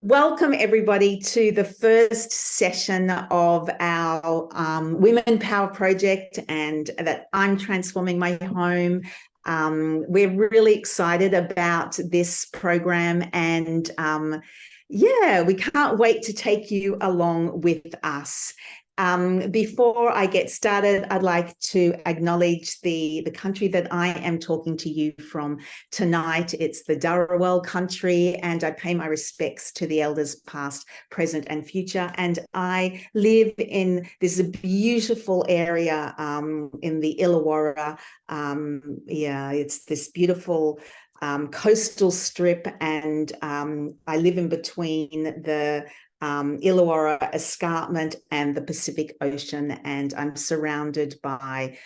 Welcome, everybody, to the first session of our Women Power Project, and that I'm transforming my home. We're really excited about this program, and we can't wait to take you along with us. Before I get started, I'd like to acknowledge the country that I am talking to you from tonight. It's the Dharawal country, and I pay my respects to the elders past, present, and future. And I live in this beautiful area in the Illawarra. It's this beautiful coastal strip, and I live in between the Illawarra Escarpment and the Pacific Ocean, and I'm surrounded by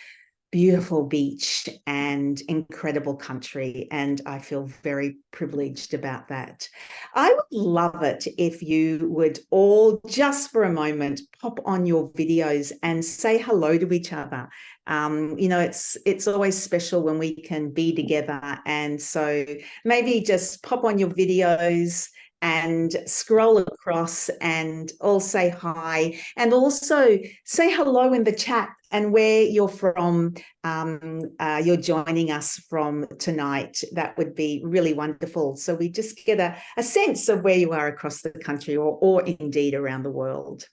beautiful beach and incredible country, and I feel very privileged about that. I would love it if you would all, just for a moment, pop on your videos and say hello to each other. It's always special when we can be together, and so maybe just pop on your videos and scroll across and all say hi, and also say hello in the chat and where you're from, you're joining us from tonight. That would be really wonderful. So we just get a sense of where you are across the country, or indeed around the world.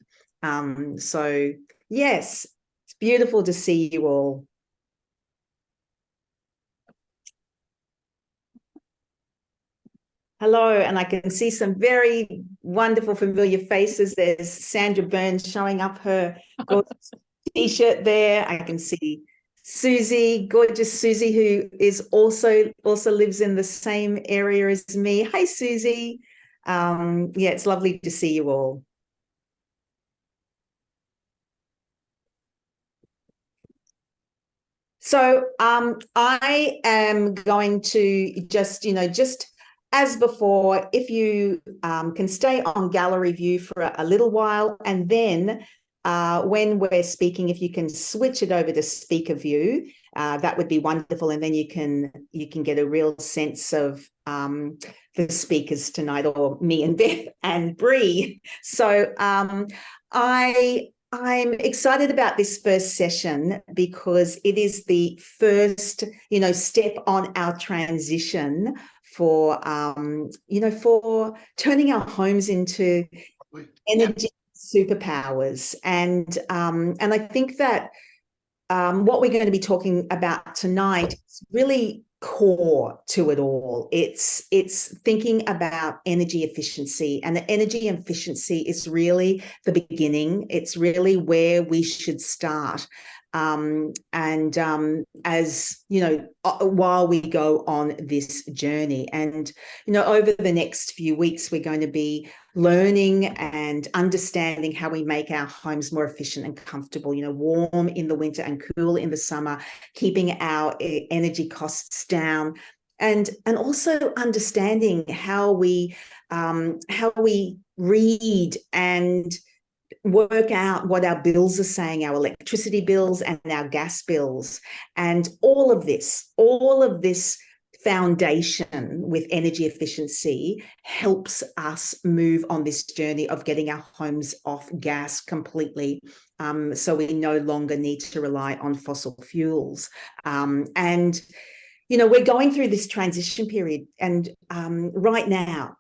So yes, it's beautiful to see you all. Hello, and I can see some very wonderful, familiar faces. There's Sandra Burns showing up her gorgeous t-shirt there. I can see Susie, gorgeous Susie, who is also lives in the same area as me. Hi, Susie. It's lovely to see you all. So I am going to just as before, if you can stay on gallery view for a little while, and then when we're speaking, if you can switch it over to speaker view, that would be wonderful, and then you can get a real sense of the speakers tonight, or me and Beth and Bree. So I'm excited about this first session because it is the first, step on our transition for, for turning our homes into energy superpowers. And I think that what we're going to be talking about tonight is really core to it all. It's thinking about energy efficiency, and the energy efficiency is really the beginning. It's really where we should start. As you know, while we go on this journey, and over the next few weeks, we're going to be learning and understanding how we make our homes more efficient and comfortable, warm in the winter and cool in the summer, keeping our energy costs down, and also understanding how we read and work out what our bills are saying, our electricity bills and our gas bills, and all of this foundation with energy efficiency helps us move on this journey of getting our homes off gas completely, so we no longer need to rely on fossil fuels. And we're going through this transition period, and right now,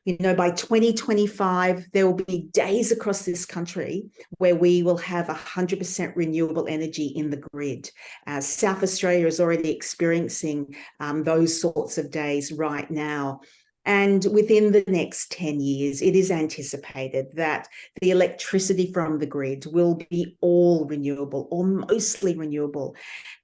by 2025, there will be days across this country where we will have 100% renewable energy in the grid. South Australia is already experiencing those sorts of days right now. And within the next 10 years, it is anticipated that the electricity from the grid will be all renewable, or mostly renewable.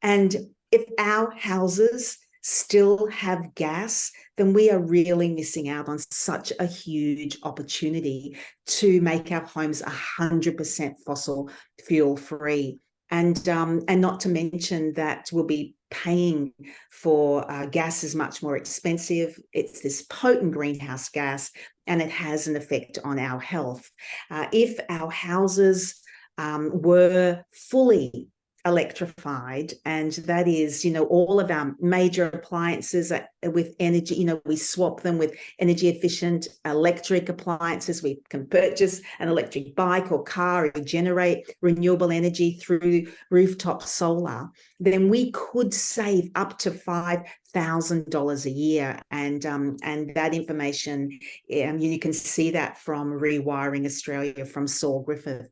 And if our houses still have gas, then we are really missing out on such a huge opportunity to make our homes 100% fossil fuel free. And not to mention that we'll be paying for gas is much more expensive. It's this potent greenhouse gas, and it has an effect on our health. If our houses were fully electrified, and that is, all of our major appliances with energy, we swap them with energy efficient electric appliances. We can purchase an electric bike or car and generate renewable energy through rooftop solar. Then we could save up to $5,000 a year, and that information, you can see that from Rewiring Australia from Saul Griffith.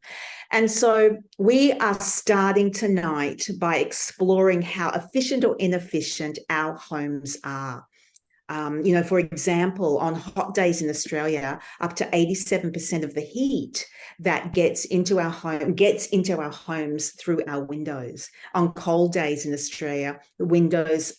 And so we are starting tonight by exploring how efficient or inefficient our homes are. For example, on hot days in Australia, up to 87% of the heat that gets into our homes through our windows. On cold days in Australia, the windows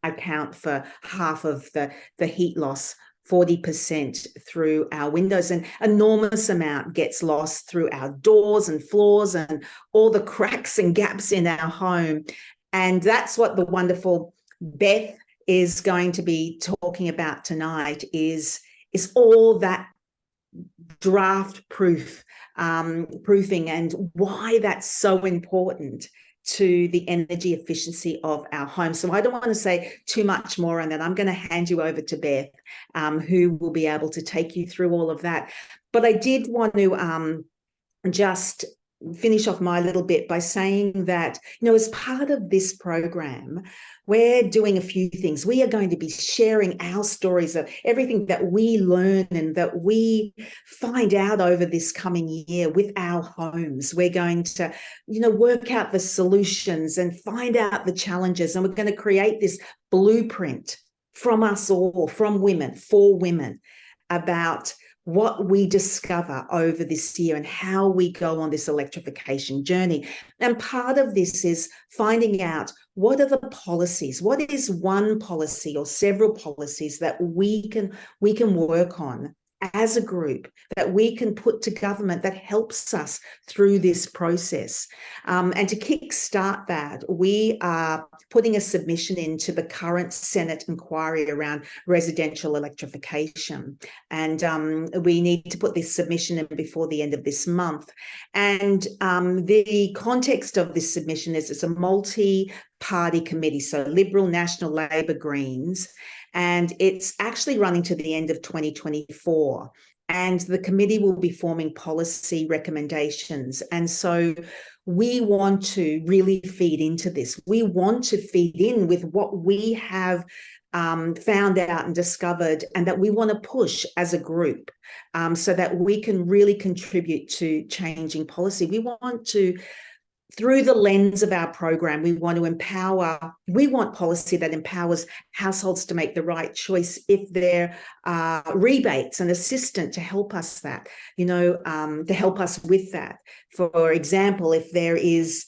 account for half of the heat loss, 40% through our windows. An enormous amount gets lost through our doors and floors and all the cracks and gaps in our home. And that's what the wonderful Beth is going to be talking about tonight, is all that draft proofing and why that's so important to the energy efficiency of our home. So I don't want to say too much more on that. I'm going to hand you over to Beth, who will be able to take you through all of that. But I did want to just finish off my little bit by saying that, as part of this program, we're doing a few things. We are going to be sharing our stories of everything that we learn and that we find out over this coming year with our homes. We're going to, work out the solutions and find out the challenges. And we're going to create this blueprint from us all, from women, for women, about what we discover over this year and how we go on this electrification journey. And part of this is finding out what are the policies, what is one policy or several policies that we can work on as a group, that we can put to government that helps us through this process. And to kickstart that, we are putting a submission into the current Senate inquiry around residential electrification. And we need to put this submission in before the end of this month. And the context of this submission is it's a multi-party committee, so Liberal, National, Labor, Greens, and it's actually running to the end of 2024. And the committee will be forming policy recommendations. And so we want to really feed into this. We want to feed in with what we have found out and discovered, and that we want to push as a group, so that we can really contribute to changing policy. We want to, through the lens of our program, we want policy that empowers households to make the right choice if there are rebates and assistance to help us to help us with that. For example, if there is,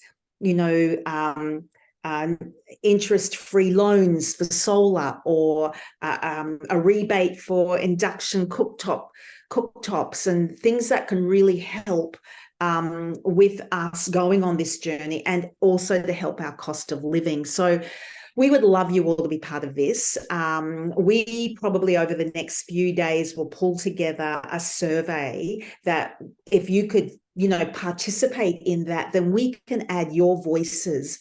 interest-free loans for solar, or a rebate for induction cooktops and things that can really help with us going on this journey, and also to help our cost of living. So we would love you all to be part of this. We probably over the next few days will pull together a survey that if you could, participate in that, then we can add your voices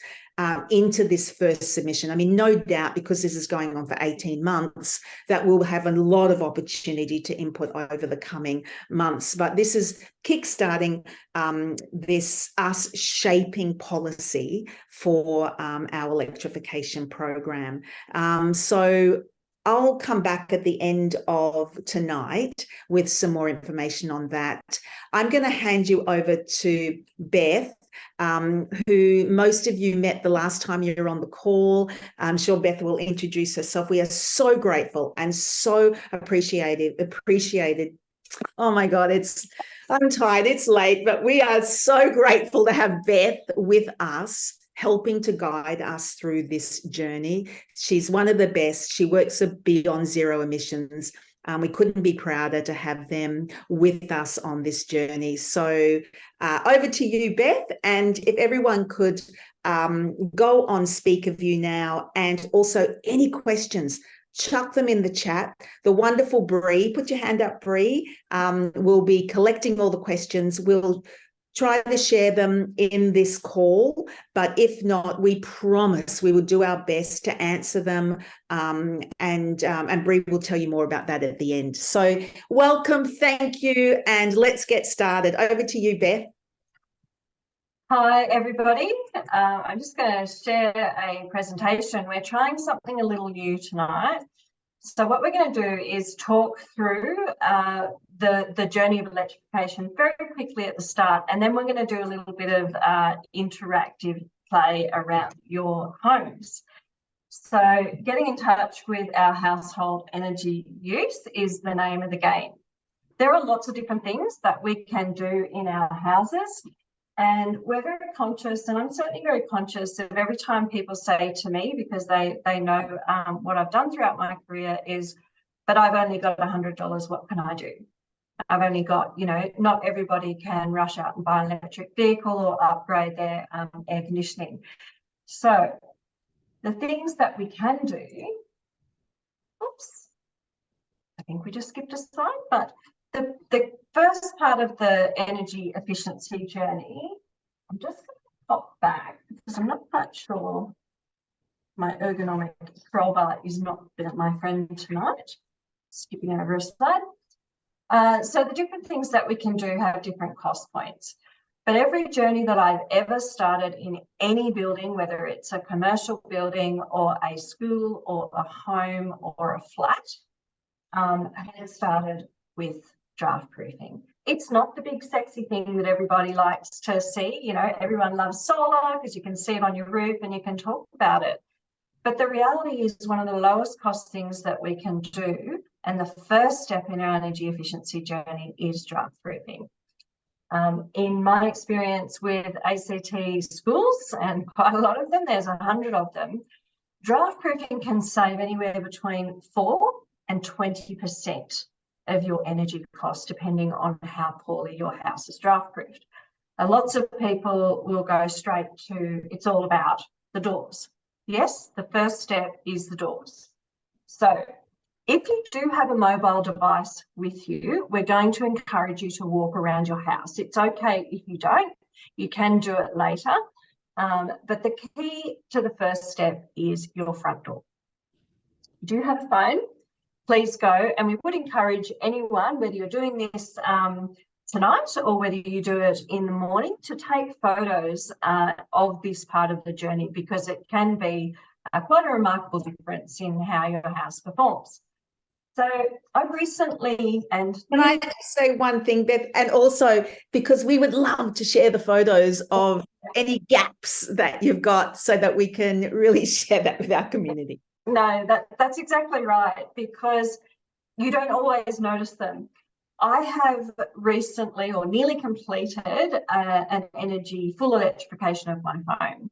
into this first submission. I mean, no doubt, because this is going on for 18 months, that we'll have a lot of opportunity to input over the coming months. But this is kickstarting us shaping policy for our electrification program. So I'll come back at the end of tonight with some more information on that. I'm going to hand you over to Beth, who most of you met the last time you were on the call. I'm sure Beth will introduce herself. We are so grateful and so appreciated. Oh my God, I'm tired, it's late, but we are so grateful to have Beth with us, helping to guide us through this journey. She's one of the best. She works beyond zero emissions. We couldn't be prouder to have them with us on this journey. So over to you, Beth. And if everyone could go on speaker view now, and also any questions, chuck them in the chat. The wonderful Bree, put your hand up, Bree. We'll be collecting all the questions. We'll try to share them in this call, but if not, we promise we will do our best to answer them, and Bree will tell you more about that at the end. So welcome, thank you, and let's get started. Over to you, Beth. Hi, everybody. I'm just going to share a presentation. We're trying something a little new tonight. So what we're going to do is talk through the journey of electrification very quickly at the start, and then we're going to do a little bit of interactive play around your homes. So getting in touch with our household energy use is the name of the game. There are lots of different things that we can do in our houses, and we're very conscious, and I'm certainly very conscious of every time people say to me, because they know what I've done throughout my career is, but I've only got $100, what can I do? I've only got, not everybody can rush out and buy an electric vehicle or upgrade their air conditioning. So the things that we can do, oops, I think we just skipped a slide, but the first part of the energy efficiency journey, I'm just going to pop back because I'm not quite sure my ergonomic scroll bar is not my friend tonight. Skipping over a slide. So the different things that we can do have different cost points. But every journey that I've ever started in any building, whether it's a commercial building or a school or a home or a flat, has started with draft proofing. It's not the big sexy thing that everybody likes to see. Everyone loves solar because you can see it on your roof and you can talk about it. But the reality is one of the lowest cost things that we can do, and the first step in our energy efficiency journey is draft proofing. In my experience with ACT schools, and quite a lot of them, there's 100 of them, draft proofing can save anywhere between 4 and 20% of your energy cost, depending on how poorly your house is draft proofed. And lots of people will go straight to, it's all about the doors. Yes, the first step is the doors. So if you do have a mobile device with you, we're going to encourage you to walk around your house. It's okay if you don't, you can do it later. But the key to the first step is your front door. Do you have a phone? Please go, and we would encourage anyone, whether you're doing this tonight or whether you do it in the morning, to take photos of this part of the journey, because it can be quite a remarkable difference in how your house performs. So I recently, and can I just say one thing, Beth? And also, because we would love to share the photos of any gaps that you've got so that we can really share that with our community. No, that's exactly right, because you don't always notice them. I have recently or nearly completed an energy full electrification of my home.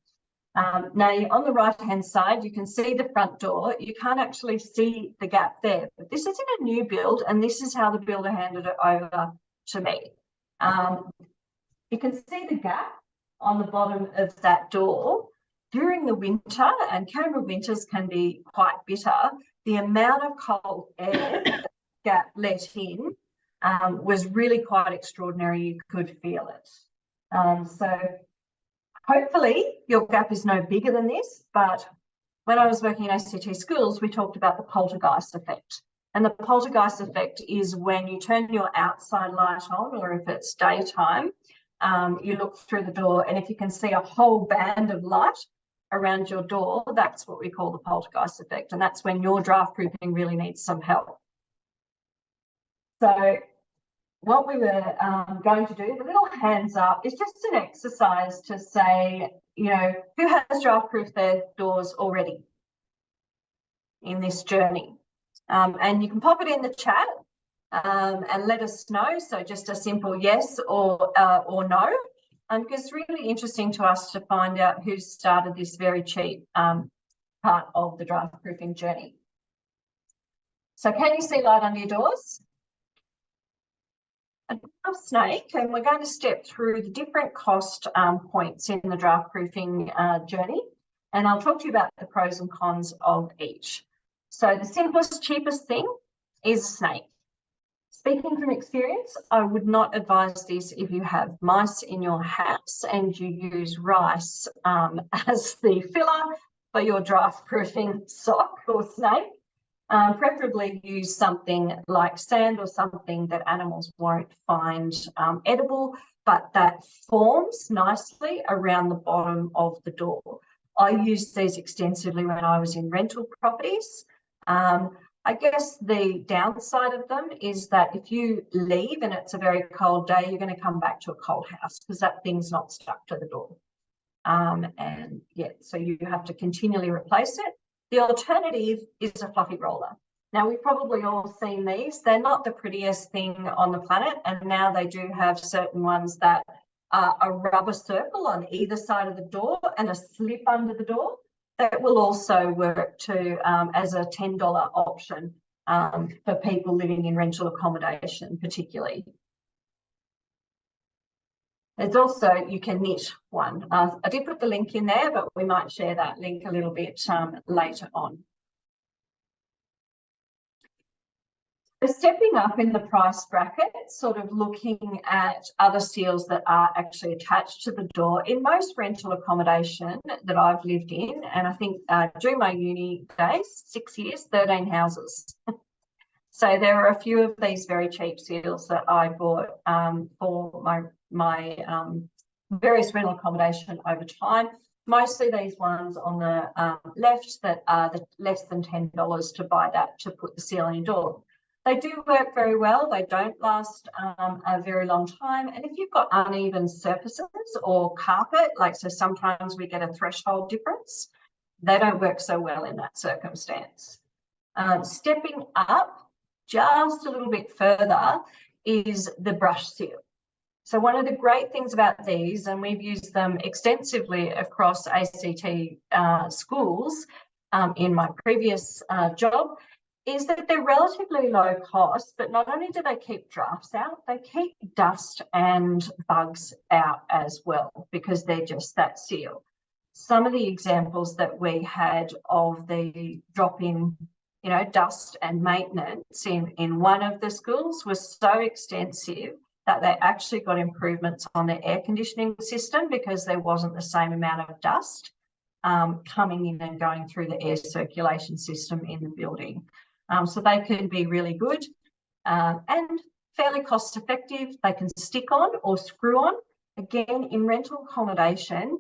Now, on the right-hand side, you can see the front door. You can't actually see the gap there, but this is in a new build, and this is how the builder handed it over to me. You can see the gap on the bottom of that door. During the winter, and Canberra winters can be quite bitter, the amount of cold air that gap let in was really quite extraordinary. You could feel it. So hopefully your gap is no bigger than this, but when I was working in ACT schools, we talked about the poltergeist effect. And the poltergeist effect is when you turn your outside light on, or if it's daytime, you look through the door, and if you can see a whole band of light around your door, that's what we call the poltergeist effect, and that's when your draft proofing really needs some help. So what we were going to do, the little hands up, is just an exercise to say, who has draft proofed their doors already in this journey? And you can pop it in the chat and let us know. So just a simple yes or no. Because it's really interesting to us to find out who started this very cheap part of the draft proofing journey. So can you see light under your doors? A draft snake, and we're going to step through the different cost points in the draft proofing journey, and I'll talk to you about the pros and cons of each. So the simplest, cheapest thing is a snake. Speaking from experience, I would not advise this if you have mice in your house and you use rice as the filler for your draft proofing sock or snake. Preferably use something like sand or something that animals won't find edible, but that forms nicely around the bottom of the door. I used these extensively when I was in rental properties. I guess the downside of them is that if you leave and it's a very cold day, you're going to come back to a cold house because that thing's not stuck to the door. And yeah, so you have to continually replace it. The alternative is a fluffy roller. Now, we've probably all seen these. They're not the prettiest thing on the planet, and now they do have certain ones that are a rubber circle on either side of the door and a slip under the door. That will also work too as a $10 option for people living in rental accommodation, particularly. There's also, you can knit one. I did put the link in there, but we might share that link a little bit later on. So stepping up in the price bracket, sort of looking at other seals that are actually attached to the door. In most rental accommodation that I've lived in, and I think during my uni days, 6 years, 13 houses. So there are a few of these very cheap seals that I bought for my various rental accommodation over time. Mostly these ones on the left that are less than $10 to buy that to put the seal on your door. They do work very well. They don't last a very long time. And if you've got uneven surfaces or carpet, like so sometimes we get a threshold difference, they don't work so well in that circumstance. Stepping up just a little bit further is the brush seal. So one of the great things about these, and we've used them extensively across ACT schools in my previous job, is that they're relatively low cost, but not only do they keep drafts out, they keep dust and bugs out as well because they're just that seal. Some of the examples that we had of the drop-in, dust and maintenance in one of the schools was so extensive that they actually got improvements on their air conditioning system because there wasn't the same amount of dust coming in and going through the air circulation system in the building. So they can be really good and fairly cost effective. They can stick on or screw on. Again, in rental accommodation,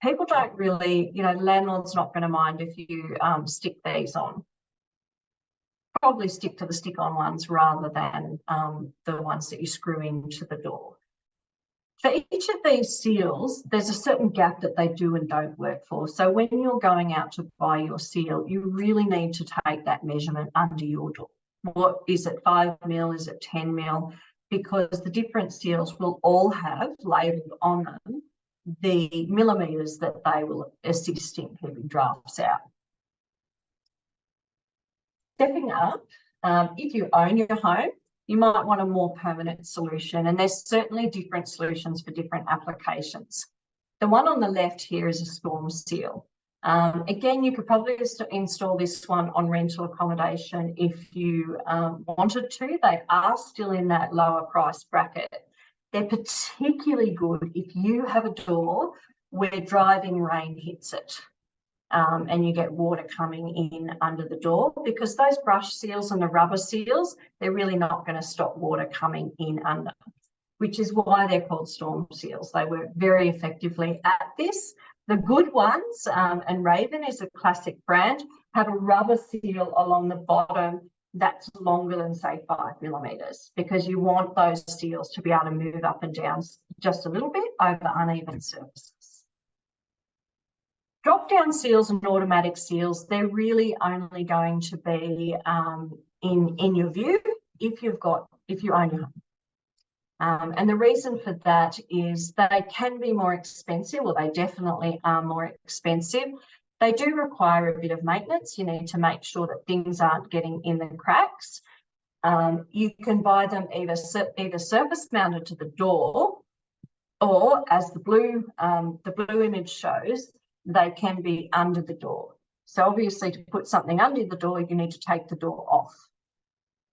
people don't really, landlord's not going to mind if you stick these on. Probably stick to the stick-on ones rather than the ones that you screw into the door. For each of these seals, there's a certain gap that they do and don't work for. So when you're going out to buy your seal, you really need to take that measurement under your door. What is it, 5 mil? Is it 10 mil? Because the different seals will all have labelled on them the millimetres that they will assist in keeping drafts out. Stepping up, if you own your home, you might want a more permanent solution, and there's certainly different solutions for different applications. The one on the left here is a storm seal. Again, you could probably install this one on rental accommodation if you wanted to. They are still in that lower price bracket. They're particularly good if you have a door where driving rain hits it. And you get water coming in under the door, because those brush seals and the rubber seals, they're really not going to stop water coming in under, which is why they're called storm seals. They work very effectively at this. The good ones, and Raven is a classic brand, have a rubber seal along the bottom that's longer than, say, 5 millimetres, because you want those seals to be able to move up and down just a little bit over uneven surfaces. Drop-down seals and automatic seals, they're really only going to be in your view if you own your home. And the reason for that is they can be more expensive, or they definitely are more expensive. They do require a bit of maintenance. You need to make sure that things aren't getting in the cracks. You can buy them either surface mounted to the door, or as the blue image shows, they can be under the door. So obviously to put something under the door, you need to take the door off.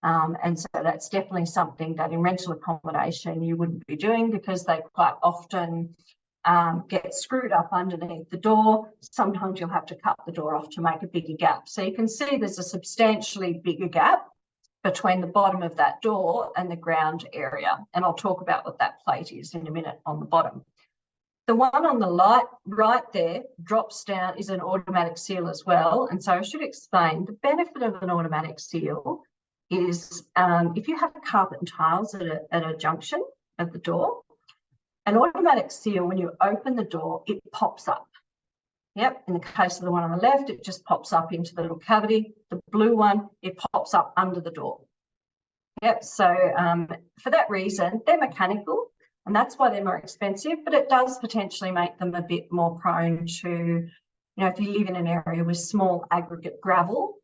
And so that's definitely something that in rental accommodation you wouldn't be doing, because they quite often get screwed up underneath the door. Sometimes you'll have to cut the door off to make a bigger gap. So you can see there's a substantially bigger gap between the bottom of that door and the ground area. And I'll talk about what that plate is in a minute on the bottom. The one on the right there drops down, is an automatic seal as well. And so I should explain the benefit of an automatic seal is if you have carpet and tiles at a junction of the door, an automatic seal, when you open the door, it pops up. Yep, in the case of the one on the left, it just pops up into the little cavity. The blue one, it pops up under the door. Yep, so for that reason, they're mechanical, and that's why they're more expensive, but it does potentially make them a bit more prone to, you know, if you live in an area with small aggregate gravel,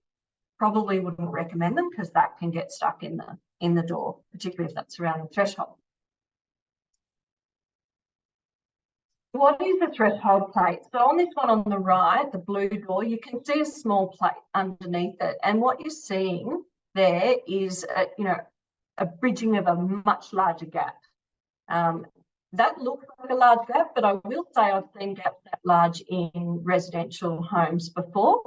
probably wouldn't recommend them, because that can get stuck in the door, particularly if that's around the threshold. What is a threshold plate? So on this one on the right, the blue door, you can see a small plate underneath it. And what you're seeing there is, a bridging of a much larger gap. That looks like a large gap, but I will say I've seen gaps that large in residential homes before,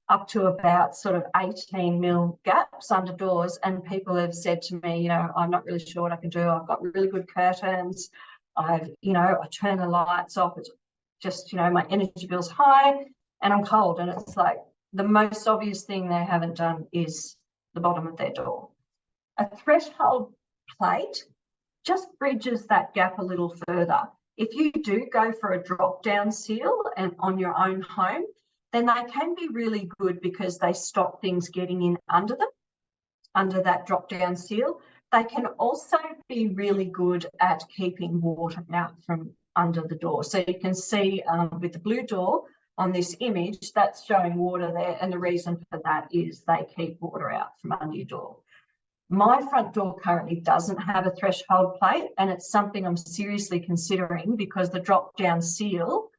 up to about sort of 18 mil gaps under doors. And people have said to me, I'm not really sure what I can do. I've got really good curtains. I turn the lights off. It's just, my energy bill's high and I'm cold. And it's like the most obvious thing they haven't done is the bottom of their door. A threshold plate just bridges that gap a little further. If you do go for a drop-down seal and on your own home, then they can be really good because they stop things getting in under them, under that drop-down seal. They can also be really good at keeping water out from under the door. So you can see with the blue door on this image, that's showing water there. And the reason for that is they keep water out from under your door. My front door currently doesn't have a threshold plate, and it's something I'm seriously considering because the drop-down seal,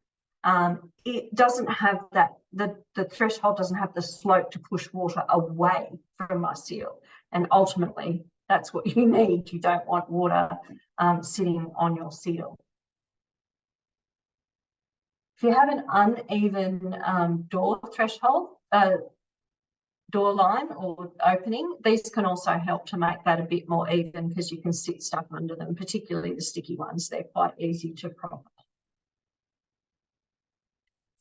it doesn't have that, the threshold doesn't have the slope to push water away from my seal. And ultimately, that's what you need. You don't want water sitting on your seal. If you have an uneven door threshold, door line or opening, these can also help to make that a bit more even because you can sit stuff under them, particularly the sticky ones. They're quite easy to prop up.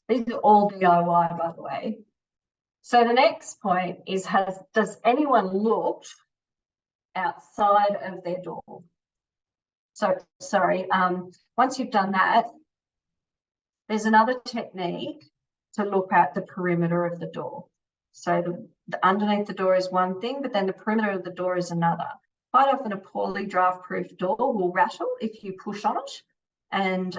These are all DIY, by the way. So the next point is, does anyone look outside of their door? So, sorry, once you've done that, there's another technique to look at the perimeter of the door. So the underneath the door is one thing, but then the perimeter of the door is another. Quite often a poorly draft-proof door will rattle if you push on it. And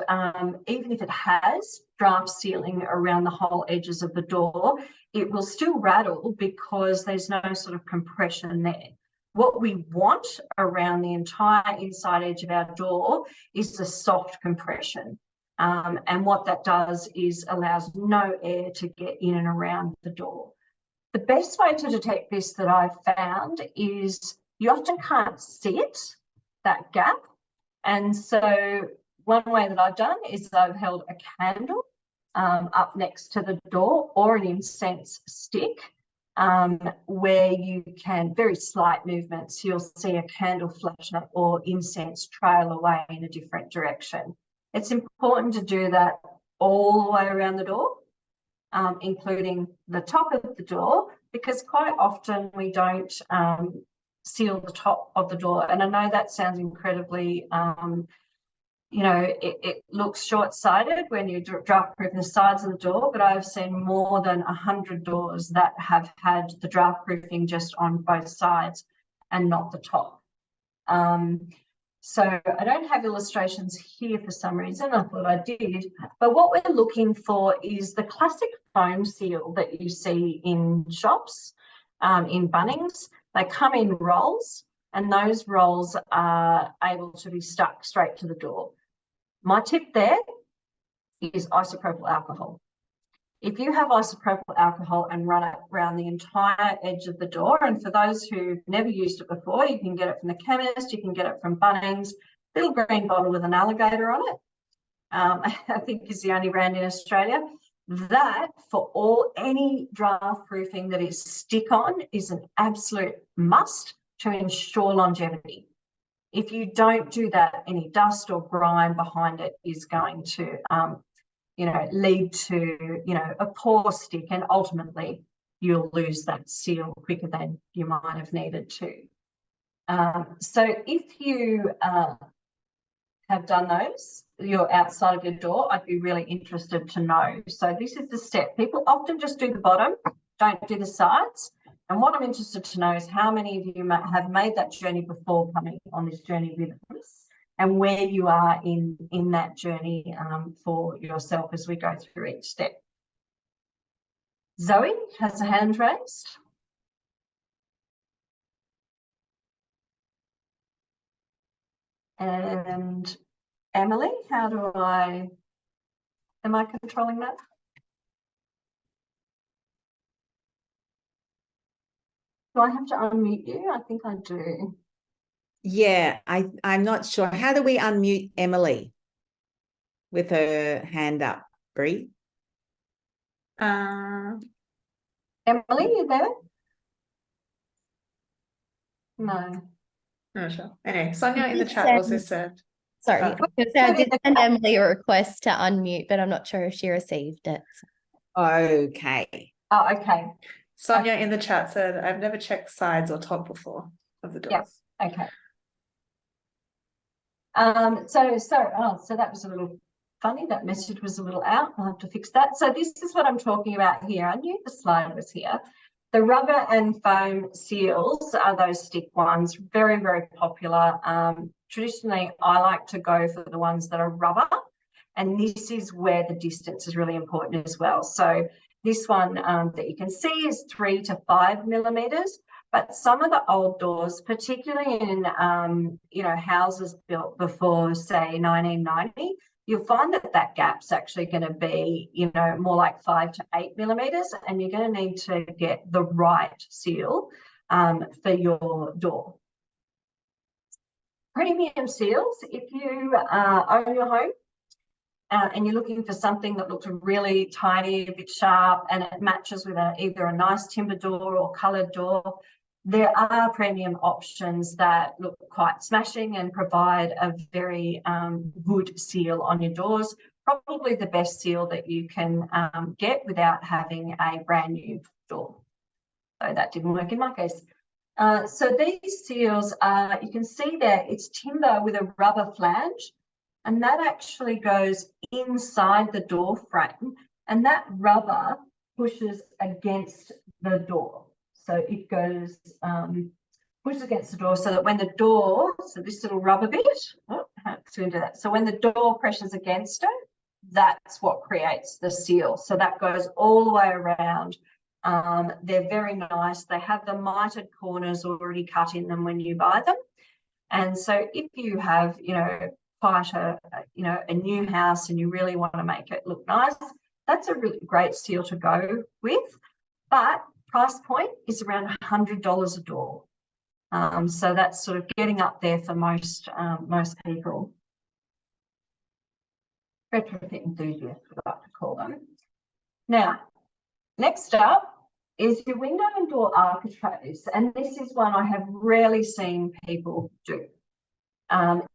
even if it has draft sealing around the whole edges of the door, it will still rattle because there's no sort of compression there. What we want around the entire inside edge of our door is the soft compression. And what that does is allows no air to get in and around the door. The best way to detect this that I've found is you often can't see it, that gap. And so one way that I've done is I've held a candle up next to the door or an incense stick where you can, very slight movements, you'll see a candle flash or incense trail away in a different direction. It's important to do that all the way around the door, including the top of the door, because quite often we don't seal the top of the door. And I know that sounds incredibly, it looks short-sighted when you draft-proof the sides of the door, but I've seen more than 100 doors that have had the draft-proofing just on both sides and not the top. So I don't have illustrations here for some reason. I thought I did. But what we're looking for is the classic foam seal that you see in shops, in Bunnings. They come in rolls, and those rolls are able to be stuck straight to the door. My tip there is isopropyl alcohol. If you have isopropyl alcohol and run it around the entire edge of the door, and for those who've never used it before, you can get it from the chemist, you can get it from Bunnings, little green bottle with an alligator on it. I think is the only brand in Australia. That, for any draft proofing that is stick-on, is an absolute must to ensure longevity. If you don't do that, any dust or grime behind it is going to lead to, a poor stick, and ultimately you'll lose that seal quicker than you might have needed to. So if you have done those, you're outside of your door, I'd be really interested to know. So this is the step. People often just do the bottom, don't do the sides. And what I'm interested to know is how many of you have made that journey before coming on this journey with us, and where you are in that journey for yourself as we go through each step. Zoe has a hand raised. And Emily, am I controlling that? Do I have to unmute you? I think I do. Yeah, I'm not sure. How do we unmute Emily with her hand up, Bree? Emily, you there? No. Not sure. Anyway, Sonia in the chat also said. Sorry, I did send Emily a request to unmute, but I'm not sure if she received it. Okay. Oh, okay. Sonia in the chat said, I've never checked sides or top before of the doors. Yep. Okay. So that was a little funny. That message was a little out. I'll have to fix that. So this is what I'm talking about here. I knew the slide was here. The rubber and foam seals are those stick ones, very, very popular. Traditionally, I like to go for the ones that are rubber, and this is where the distance is really important as well. So this one that you can see is 3 to 5 millimeters, but some of the old doors, particularly in houses built before, say, 1990, you'll find that gap's actually going to be, more like 5 to 8 millimeters, and you're going to need to get the right seal for your door. Premium seals, if you own your home and you're looking for something that looks really tiny, a bit sharp, and it matches with either a nice timber door or coloured door, there are premium options that look quite smashing and provide a very good seal on your doors. Probably the best seal that you can get without having a brand new door. So that didn't work in my case. So these seals are, you can see there, it's timber with a rubber flange, and that actually goes inside the door frame, and that rubber pushes against the door. So it goes, pushes against the door so that when the door, so this little rubber bit, so when the door presses against it, that's what creates the seal. So that goes all the way around. They're very nice. They have the mitered corners already cut in them when you buy them. And so if you have, quite a new house and you really want to make it look nice, that's a really great seal to go with. But price point is around $100 a door. So that's sort of getting up there for most people. Retrofit enthusiasts, we like to call them. Now, next up is your window and door architraves, and this is one I have rarely seen people do.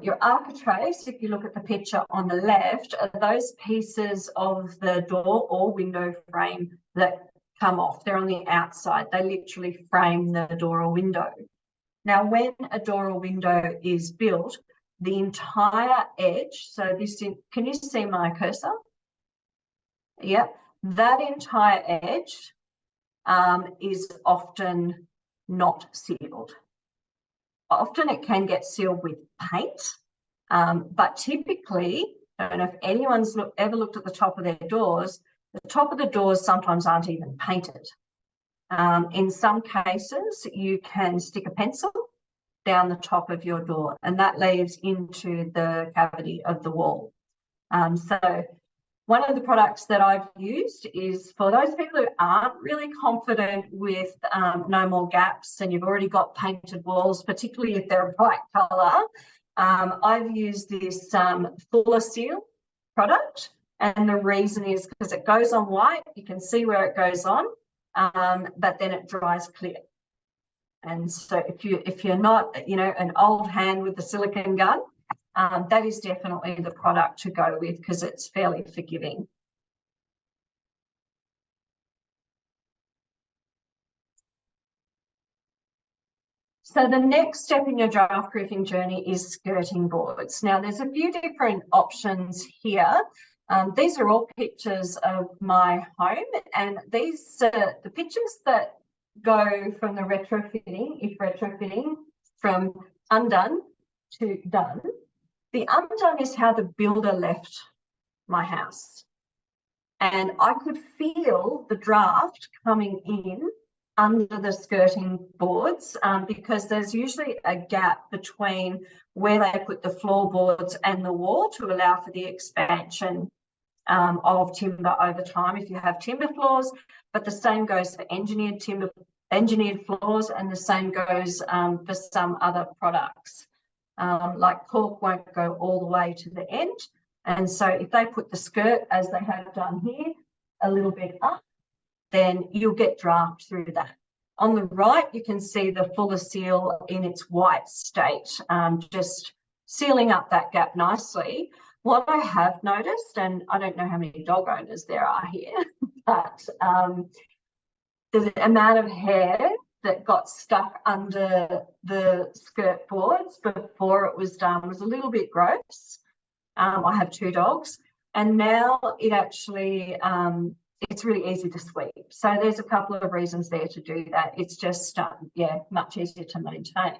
Your architraves, if you look at the picture on the left, are those pieces of the door or window frame that come off. They're on the outside. They literally frame the door or window. Now, when a door or window is built, the entire edge, so this, can you see my cursor? Yep, that entire edge is often not sealed. Often it can get sealed with paint, but typically, I don't know if anyone's ever looked at the top of their doors, the top of the doors sometimes aren't even painted. In some cases, you can stick a pencil down the top of your door, and that leads into the cavity of the wall. So One of the products that I've used is for those people who aren't really confident with no more gaps and you've already got painted walls, particularly if they're a bright colour. I've used this Fuller Seal product, and the reason is because it goes on white, you can see where it goes on, but then it dries clear. And so if you're not, you know, an old hand with the silicone gun, that is definitely the product to go with because it's fairly forgiving. So the next step in your draft proofing journey is skirting boards. Now there's a few different options here. These are all pictures of my home, and these are the pictures that go from the retrofitting, if retrofitting, from undone to done. The undone is how the builder left my house. And I could feel the draft coming in under the skirting boards because there's usually a gap between where they put the floorboards and the wall to allow for the expansion of timber over time if you have timber floors, but the same goes for engineered floors, and the same goes for some other products. Like cork won't go all the way to the end. And so if they put the skirt, as they have done here, a little bit up, then you'll get draft through that. On the right, you can see the Fuller Seal in its white state, just sealing up that gap nicely. What I have noticed, and I don't know how many dog owners there are here, but the amount of hair that got stuck under the skirt boards before it was done was a little bit gross. I have 2 dogs, and now it actually, it's really easy to sweep. So there's a couple of reasons there to do that. It's just, yeah, much easier to maintain.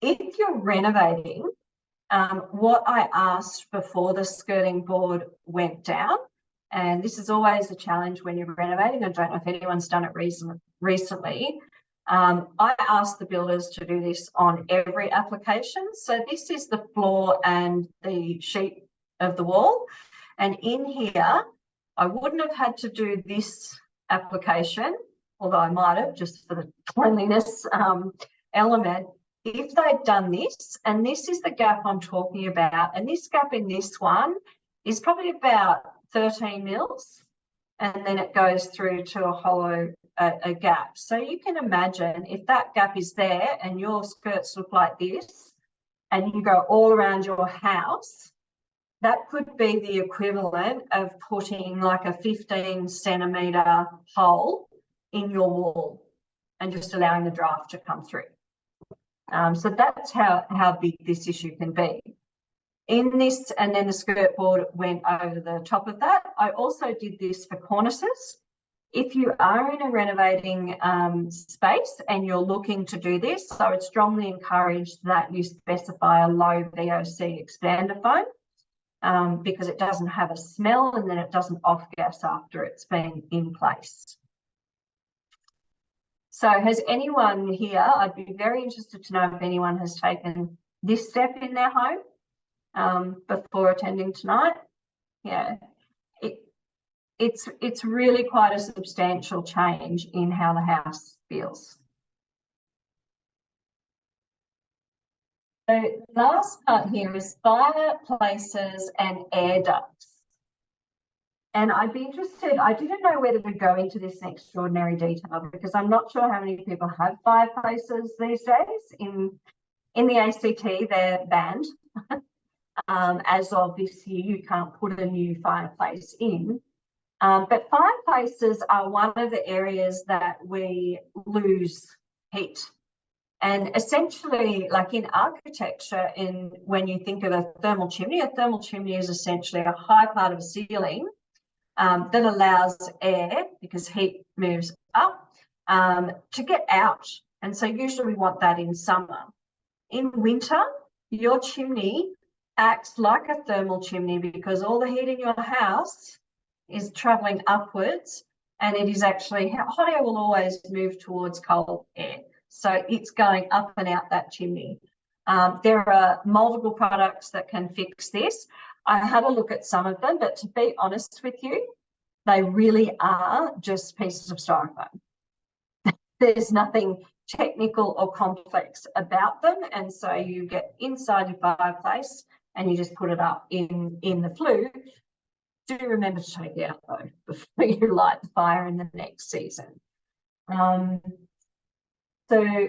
If you're renovating, what I asked before the skirting board went down, and this is always a challenge when you're renovating, I don't know if anyone's done it recently, I asked the builders to do this on every application. So this is the floor and the sheet of the wall. And in here, I wouldn't have had to do this application, although I might have just for the cleanliness element, if they'd done this, and this is the gap I'm talking about, and this gap in this one is probably about 13 mils, and then it goes through to a hollow a gap. So you can imagine if that gap is there and your skirts look like this and you go all around your house, that could be the equivalent of putting like a 15 centimetre hole in your wall and just allowing the draft to come through. So that's how big this issue can be. In this, and then the skirt board went over the top of that. I also did this for cornices. If you are in a renovating space and you're looking to do this, I would strongly encourage that you specify a low VOC expander foam because it doesn't have a smell and then it doesn't off-gas after it's been in place. So has anyone here, I'd be very interested to know if anyone has taken this step in their home before attending tonight. Yeah, it's really quite a substantial change in how the house feels. So the last part here is fireplaces and air ducts. And I'd be interested, I didn't know whether to go into this in extraordinary detail because I'm not sure how many people have fireplaces these days. In the ACT, they're banned. As of this year, you can't put a new fireplace in. But fireplaces are one of the areas that we lose heat. And essentially, like in architecture, when you think of a thermal chimney is essentially a high part of a ceiling that allows air, because heat moves up, to get out. And so usually we want that in summer. In winter, your chimney acts like a thermal chimney because all the heat in your house is travelling upwards, and it is actually, hot air will always move towards cold air. So it's going up and out that chimney. There are multiple products that can fix this. I had a look at some of them, but to be honest with you, they really are just pieces of styrofoam. There's nothing technical or complex about them. And so you get inside your fireplace and you just put it up in the flue. Do remember to take it out though before you light the fire in the next season. So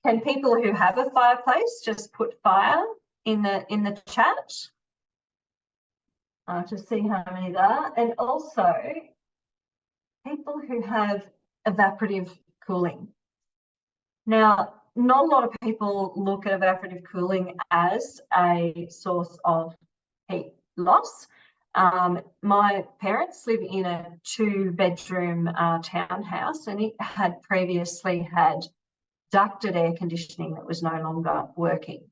can people who have a fireplace just put fire in the chat? To see how many there are. And also people who have evaporative cooling. Now, not a lot of people look at evaporative cooling as a source of heat loss. My parents live in a 2-bedroom townhouse, and it had previously had ducted air conditioning that was no longer working.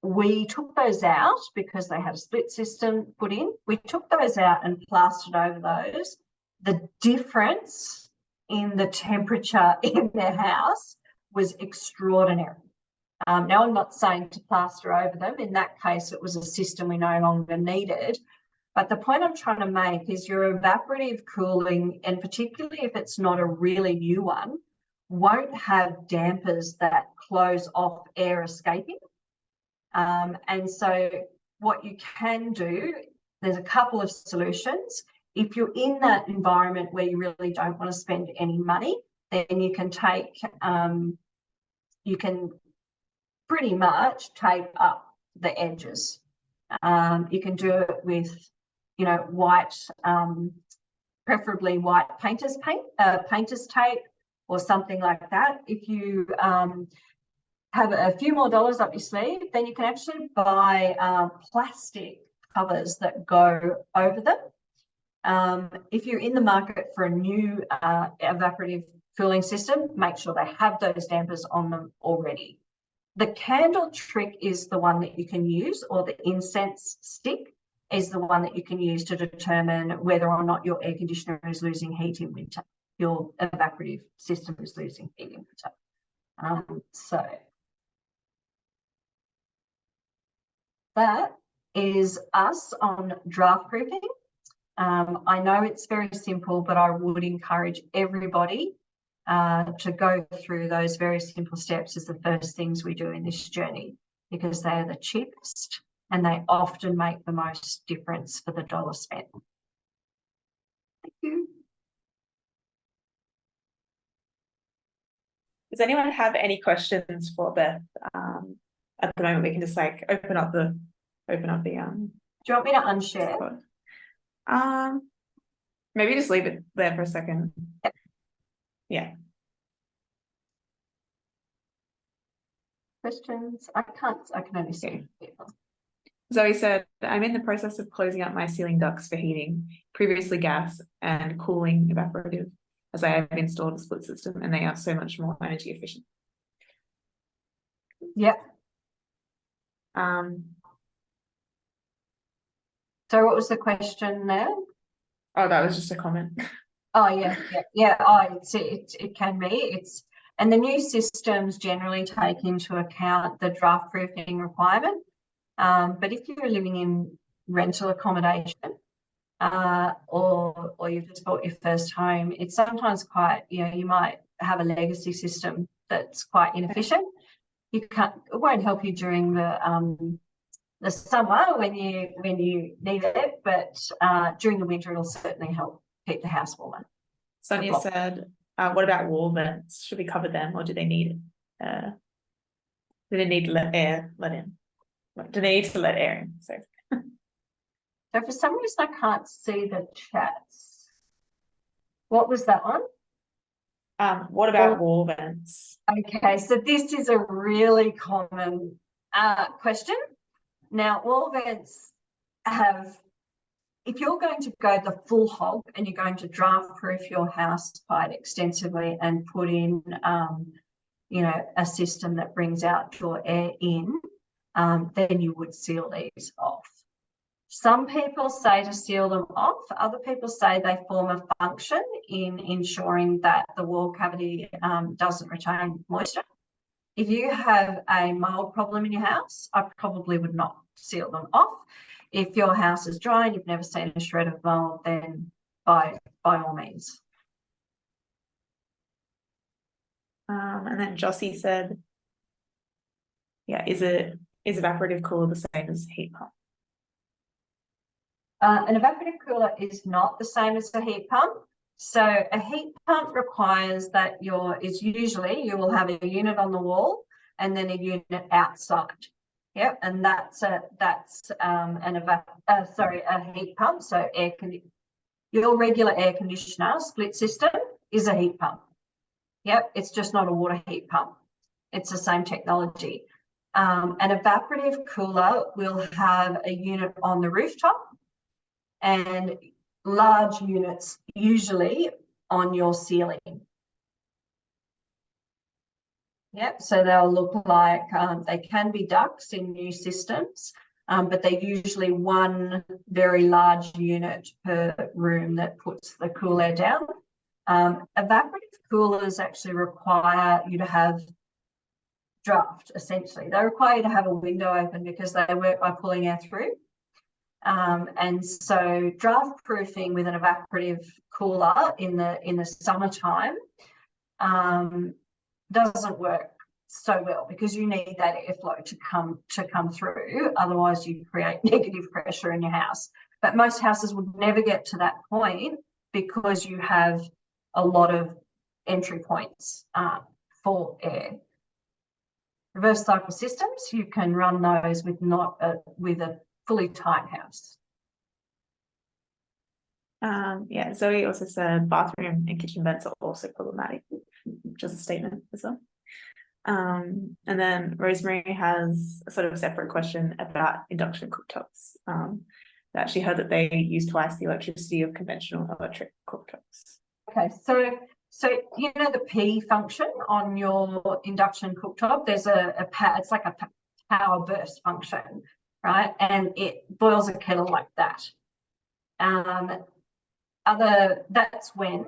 We took those out because they had a split system put in. We took those out and plastered over those. The difference in the temperature in their house was extraordinary. Now, I'm not saying to plaster over them. In that case, it was a system we no longer needed. But the point I'm trying to make is your evaporative cooling, and particularly if it's not a really new one, won't have dampers that close off air escaping. And so what you can do, there's a couple of solutions. If you're in that environment where you really don't want to spend any money, then you can take, you can pretty much tape up the edges. You can do it with, you know, white, preferably white painter's tape or something like that. If you have a few more dollars up your sleeve, then you can actually buy plastic covers that go over them. If you're in the market for a new evaporative cooling system, make sure they have those dampers on them already. The candle trick is the one that you can use, or the incense stick is the one that you can use to determine whether or not your air conditioner is losing heat in winter, your evaporative system is losing heat in winter. So that is us on draft proofing. I know it's very simple, but I would encourage everybody to go through those very simple steps as the first things we do in this journey, because they are the cheapest and they often make the most difference for the dollar spent. Thank you. Does anyone have any questions for Beth? At the moment, we can just like open up the. Do you want me to unshare? Maybe just leave it there for a second. Yep. Yeah. Questions? I can only see people. Zoe said, I'm in the process of closing out my ceiling ducts for heating, previously gas and cooling evaporative, as I have installed a split system and they are so much more energy efficient. Yep. So what was the question there? Oh, that was just a comment. Oh yeah. Oh, it can be. And the new systems generally take into account the draft proofing requirement. But if you're living in rental accommodation or you've just bought your first home, it's sometimes quite, you might have a legacy system that's quite inefficient. It won't help you during the summer when you need it, but during the winter it'll certainly help keep the house warmer. Sonia said, what about wall vents? Should we cover them, or do they need do they need to let air in? Do they need to let air in? So for some reason I can't see the chats. What was that one? What about wall vents? Okay, so this is a really common question. Now, wall vents have, if you're going to go the full hog and you're going to draft proof your house quite extensively and put in, a system that brings outdoor air in, then you would seal these off. Some people say to seal them off. Other people say they form a function in ensuring that the wall cavity doesn't retain moisture. If you have a mold problem in your house, I probably would not seal them off. If your house is dry and you've never seen a shred of mold, then by all means. And then Jossie said, yeah, is evaporative cooler the same as heat pump? An evaporative cooler is not the same as a heat pump. So a heat pump requires that usually you will have a unit on the wall and then a unit outside. Yep, and that's a heat pump. So your regular air conditioner split system is a heat pump. Yep, it's just not a water heat pump. It's the same technology. An evaporative cooler will have a unit on the rooftop and large units usually on your ceiling. Yep, so they'll look like, they can be ducts in new systems, but they're usually one very large unit per room that puts the cool air down. Evaporative coolers actually require you to have draught, essentially. They require you to have a window open because they work by pulling air through. And so draft proofing with an evaporative cooler in the summertime doesn't work so well because you need that airflow to come through. Otherwise, you create negative pressure in your house. But most houses would never get to that point because you have a lot of entry points for air. Reverse cycle systems, you can run those with a fully tight house. Yeah, Zoe also said bathroom and kitchen vents are also problematic, just a statement as well. And then Rosemary has a sort of a separate question about induction cooktops. That she heard that they use twice the electricity of conventional electric cooktops. Okay, so you know the P function on your induction cooktop, there's it's like a power burst function, right? And it boils a kettle like that. That's when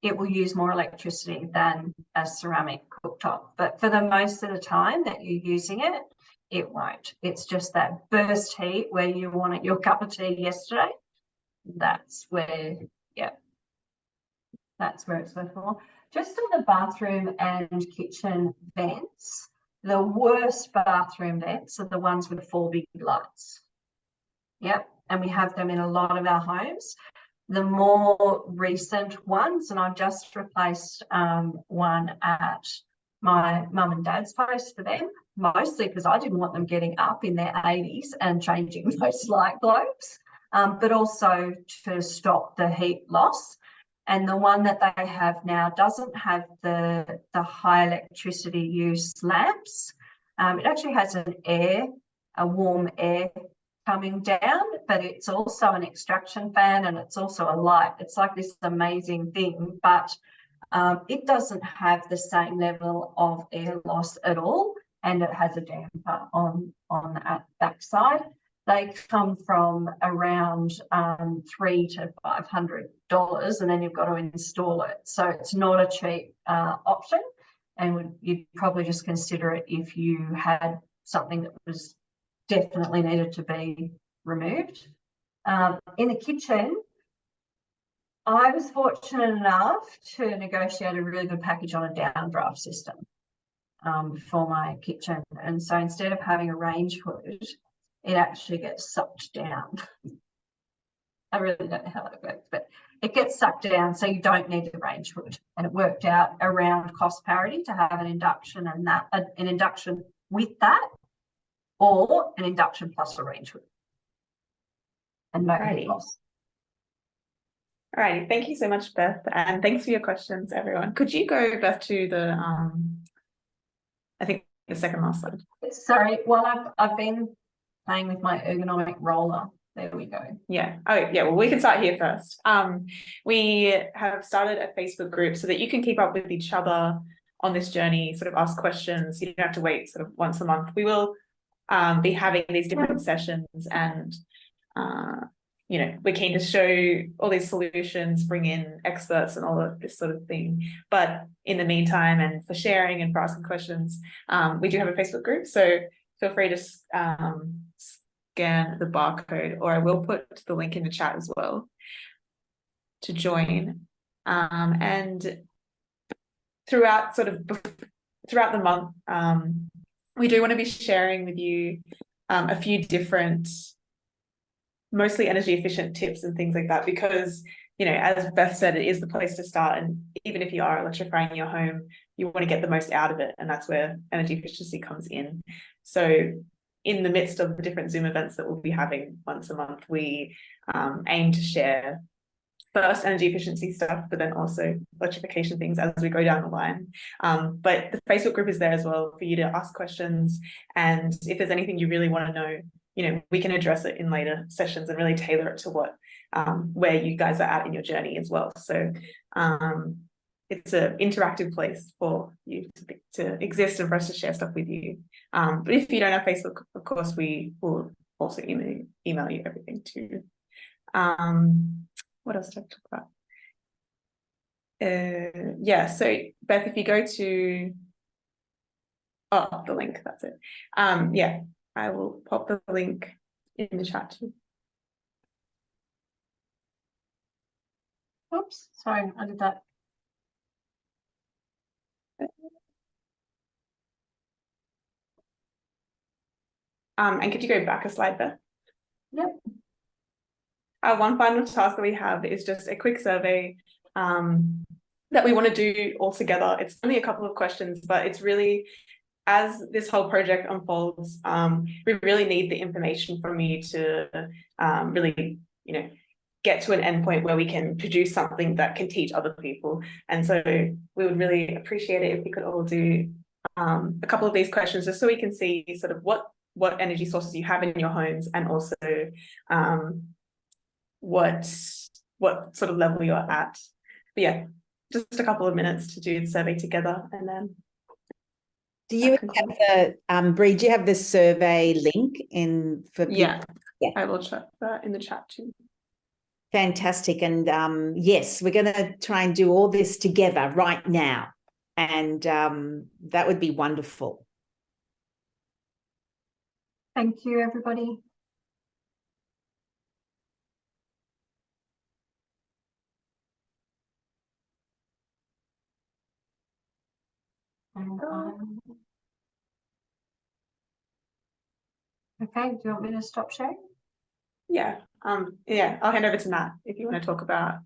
it will use more electricity than a ceramic cooktop. But for the most of the time that you're using it, it won't. It's just that burst heat where you wanted your cup of tea yesterday. That's where, yeah, that's where it's for. Just on the bathroom and kitchen vents, the worst bathroom vents are the ones with 4 big lights. Yep, and we have them in a lot of our homes. The more recent ones, and I've just replaced one at my mum and dad's place for them, mostly because I didn't want them getting up in their 80s and changing those light globes, but also to stop the heat loss. And the one that they have now doesn't have the high electricity use lamps. It actually has a warm air coming down, but it's also an extraction fan and it's also a light. It's like this amazing thing, but it doesn't have the same level of air loss at all, and it has a damper on the backside. They come from around $300 to $500, and then you've got to install it. So it's not a cheap option, and you'd probably just consider it if you had something that was definitely needed to be removed. In the kitchen, I was fortunate enough to negotiate a really good package on a downdraft system for my kitchen. And so instead of having a range hood, it actually gets sucked down. I really don't know how that works, but it gets sucked down, so you don't need the range hood. And it worked out around cost parity to have an induction and an induction with that, or an induction plus a range hood. And no heat loss. All right, thank you so much, Beth, and thanks for your questions, everyone. Could you go, Beth, to the I think the second last slide. Sorry, well, I've been playing with my ergonomic roller. There we go. Yeah. Oh, yeah. Well, we can start here first. We have started a Facebook group so that you can keep up with each other on this journey, sort of ask questions. You don't have to wait sort of once a month. We will be having these different sessions, and we're keen to show all these solutions, bring in experts and all of this sort of thing. But in the meantime, and for sharing and for asking questions, we do have a Facebook group. So feel free to scan the barcode, or I will put the link in the chat as well to join. And throughout the month, we do want to be sharing with you a few different, mostly energy efficient tips and things like that, because as Beth said, it is the place to start. And even if you are electrifying your home, you want to get the most out of it, and that's where energy efficiency comes in. So in the midst of the different Zoom events that we'll be having once a month, we aim to share first energy efficiency stuff, but then also electrification things as we go down the line. But the Facebook group is there as well for you to ask questions, and if there's anything you really want to know, we can address it in later sessions and really tailor it to what where you guys are at in your journey as well. So it's an interactive place for you to exist and for us to share stuff with you. But if you don't have Facebook, of course, we will also email you everything too. What else did I talk about? Yeah, so Beth, if you go to the link, that's it. Yeah, I will pop the link in the chat too. Oops, sorry, I did that. And could you go back a slide, Beth? Yep. One final task that we have is just a quick survey that we want to do all together. It's only a couple of questions, but it's really, as this whole project unfolds, we really need the information from you to really, get to an endpoint where we can produce something that can teach other people. And so we would really appreciate it if we could all do a couple of these questions, just so we can see sort of what energy sources you have in your homes, and also what sort of level you're at. But yeah, just a couple of minutes to do the survey together, and then do you have the Bree, do you have the survey link in for people? Yeah, I will check that in the chat too. Fantastic. And yes, we're going to try and do all this together right now, and that would be wonderful. Thank you, everybody. Okay, do you want me to stop sharing? Yeah, yeah, I'll hand over to Matt if you want to talk about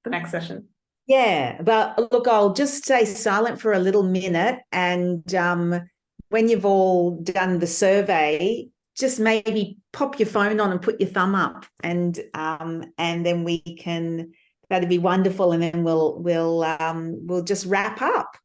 the next session. Yeah, but look, I'll just stay silent for a little minute, and when you've all done the survey, just maybe pop your phone on and put your thumb up, and then we can. That'd be wonderful, and then we'll just wrap up.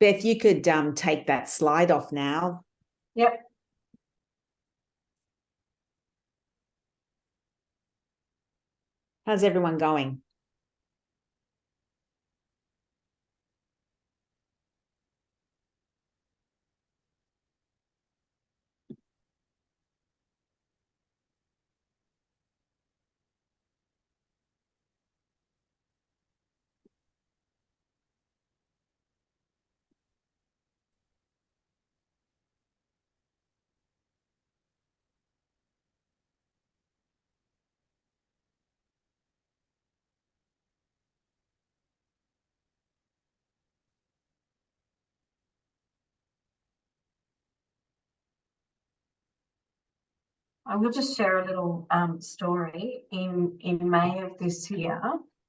Beth, you could take that slide off now. Yep. How's everyone going? I will just share a little story in May of this year,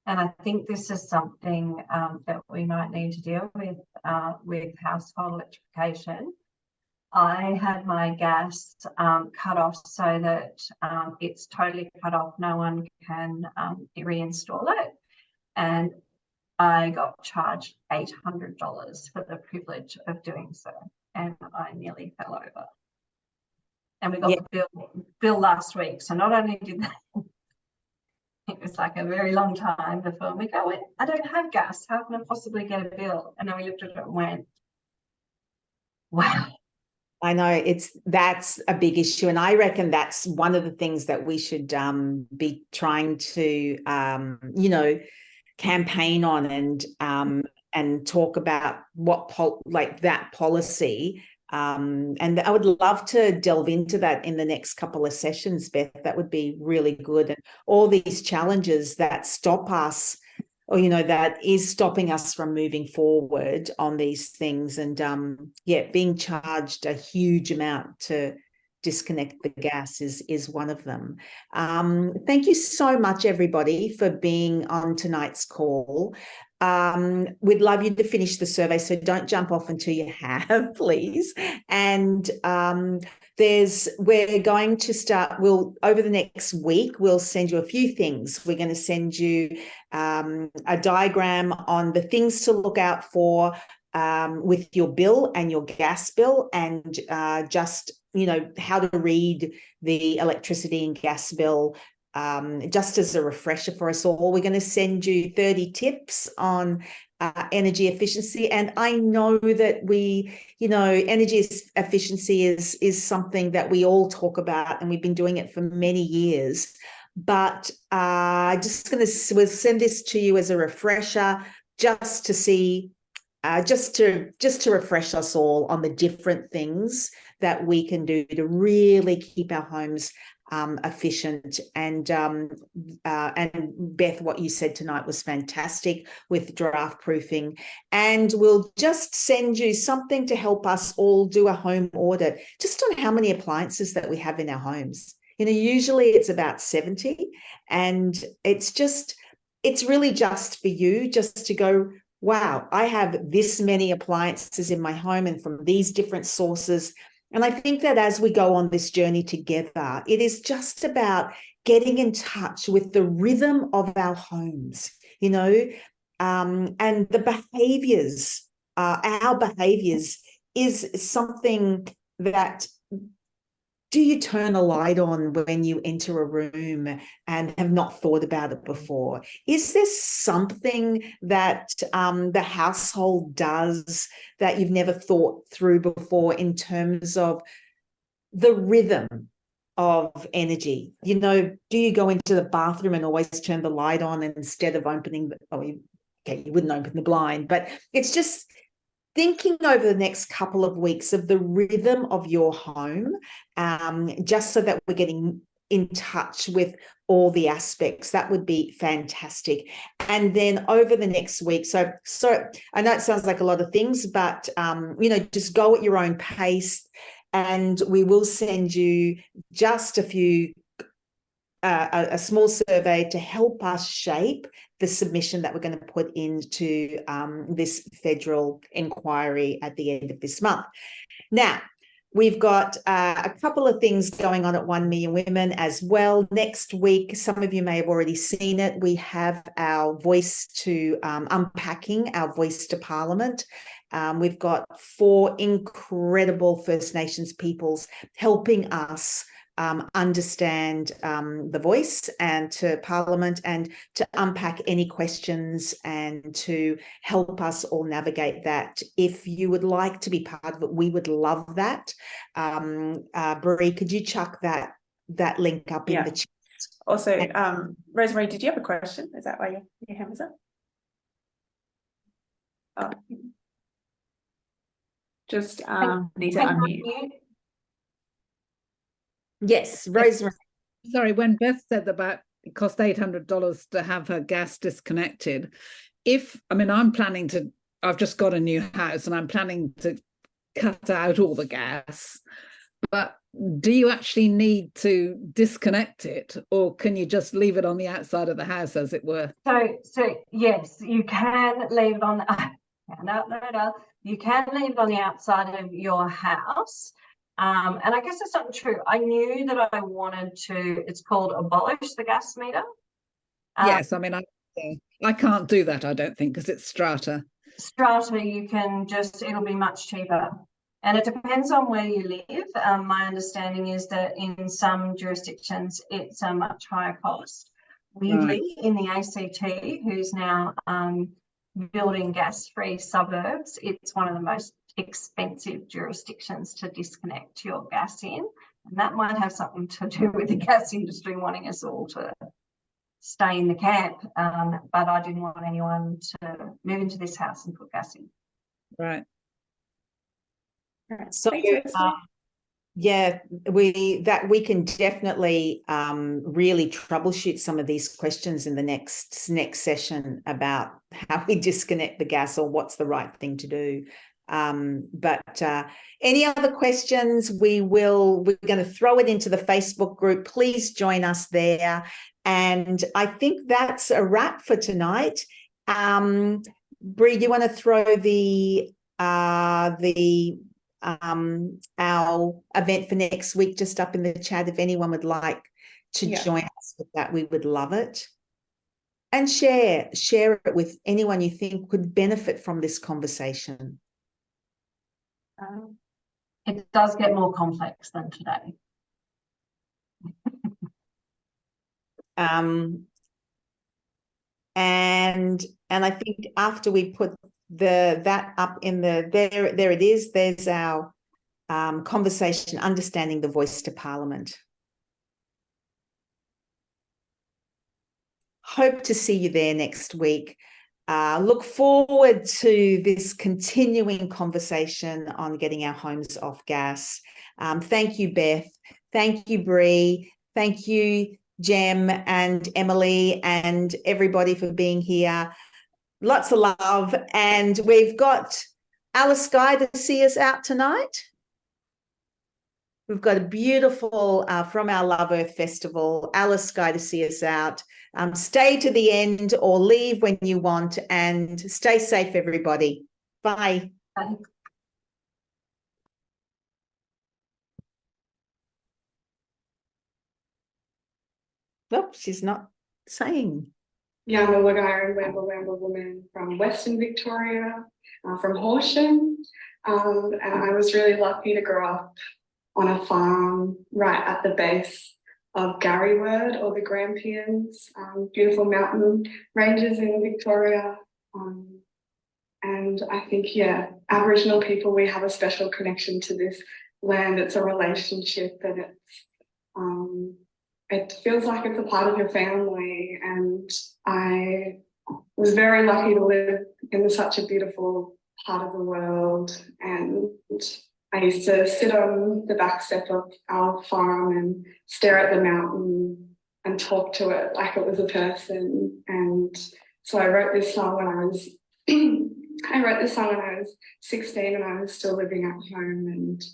and I think this is something that we might need to deal with household electrification. I had my gas cut off so that it's totally cut off. No one can reinstall it, and I got charged $800 for the privilege of doing so, and I nearly fell over. And we got the bill last week. So not only did that, it was like a very long time before we go, I don't have gas. How can I possibly get a bill? And then we looked at it and went, wow. I know that's a big issue. And I reckon that's one of the things that we should be trying to, campaign on and talk about that policy. And I would love to delve into that in the next couple of sessions, Beth. That would be really good. And all these challenges that stop us, or, that is stopping us from moving forward on these things. And being charged a huge amount to disconnect the gas is one of them. Thank you so much, everybody, for being on tonight's call. We'd love you to finish the survey, so don't jump off until you have, please. And we're going to start, over the next week, we'll send you a few things. We're going to send you a diagram on the things to look out for with your bill and your gas bill, and just, how to read the electricity and gas bill. Just as a refresher for us all, we're going to send you 30 tips on energy efficiency. And I know that energy efficiency is something that we all talk about, and we've been doing it for many years. But we'll send this to you as a refresher, just to see, just to refresh us all on the different things that we can do to really keep our homes efficient. And Beth, what you said tonight was fantastic with draft proofing. And we'll just send you something to help us all do a home audit, just on how many appliances that we have in our homes. Usually it's about 70, and it's really just for you, just to go, wow, I have this many appliances in my home and from these different sources. And I think that as we go on this journey together, it is just about getting in touch with the rhythm of our homes, and the behaviors, our behaviors is something that, do you turn a light on when you enter a room and have not thought about it before? Is there something that the household does that you've never thought through before in terms of the rhythm of energy? Do you go into the bathroom and always turn the light on instead of opening you wouldn't open the blind, but it's just thinking over the next couple of weeks of the rhythm of your home, just so that we're getting in touch with all the aspects. That would be fantastic. And then over the next week, so I know it sounds like a lot of things, but just go at your own pace, and we will send you just a small survey to help us shape the submission that we're going to put into this federal inquiry at the end of this month. Now, we've got a couple of things going on at 1 Million Women as well. Next week, some of you may have already seen it, we have our voice to unpacking our voice to Parliament. We've got 4 incredible First Nations peoples helping us understand the voice and to Parliament, and to unpack any questions and to help us all navigate that. If you would like to be part of it, we would love that. Brie, could you chuck that link up in the chat? Also, Rosemary, did you have a question? Is that why your hand was up? Oh. Just need to unmute. Yes, Rosemary. Sorry, when Beth said about it cost $800 to have her gas disconnected, I've just got a new house and I'm planning to cut out all the gas. But do you actually need to disconnect it, or can you just leave it on the outside of the house, as it were? So yes, you can leave it on. No. You can leave it on the outside of your house. And I guess it's not true. I knew that I wanted to, it's called abolish the gas meter. Yes, I mean, I can't do that, I don't think, because it's strata. Strata, you can just, it'll be much cheaper. And it depends on where you live. My understanding is that in some jurisdictions, it's a much higher cost. Weirdly, in the ACT, who's now building gas-free suburbs, it's one of the most expensive jurisdictions to disconnect your gas in. And that might have something to do with the gas industry wanting us all to stay in the camp. But I didn't want anyone to move into this house and put gas in. Right. So yeah, we can definitely really troubleshoot some of these questions in the next session about how we disconnect the gas or what's the right thing to do. But any other questions, we're going to throw it into the Facebook group. Please join us there. And I think that's a wrap for tonight. Bree, do you want to throw our event for next week just up in the chat if anyone would like to join us with that? We would love it. And share it with anyone you think could benefit from this conversation. It does get more complex than today. And I think after we put that up in there it is. There's our conversation, understanding the voice to Parliament. Hope to see you there next week. Look forward to this continuing conversation on getting our homes off gas. Thank you, Beth. Thank you, Bree. Thank you, Jem and Emily and everybody for being here. Lots of love. And we've got Alice Guy to see us out tonight. We've got a beautiful, from our Love Earth Festival, Alice Guy to see us out. Stay to the end or leave when you want, and stay safe, everybody. Bye. Bye. Nope, she's not saying. Yeah, I'm a Wiggairin Wamba woman from Western Victoria, from Horsham. And I was really lucky to grow up on a farm right at the base of Garryword or the Grampians, beautiful mountain ranges in Victoria. And I think, Aboriginal people, we have a special connection to this land. It's a relationship, and it feels like it's a part of your family. And I was very lucky to live in such a beautiful part of the world. And I used to sit on the back step of our farm and stare at the mountain and talk to it like it was a person. And so I wrote this song when I was 16 and I was still living at home. And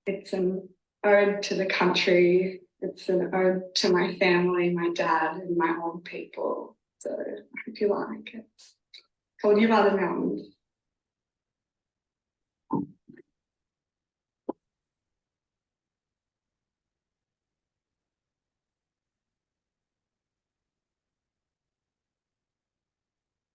it's an ode to the country. It's an ode to my family, my dad and my old people. So I hope you like it. It's called You Are the Mountains.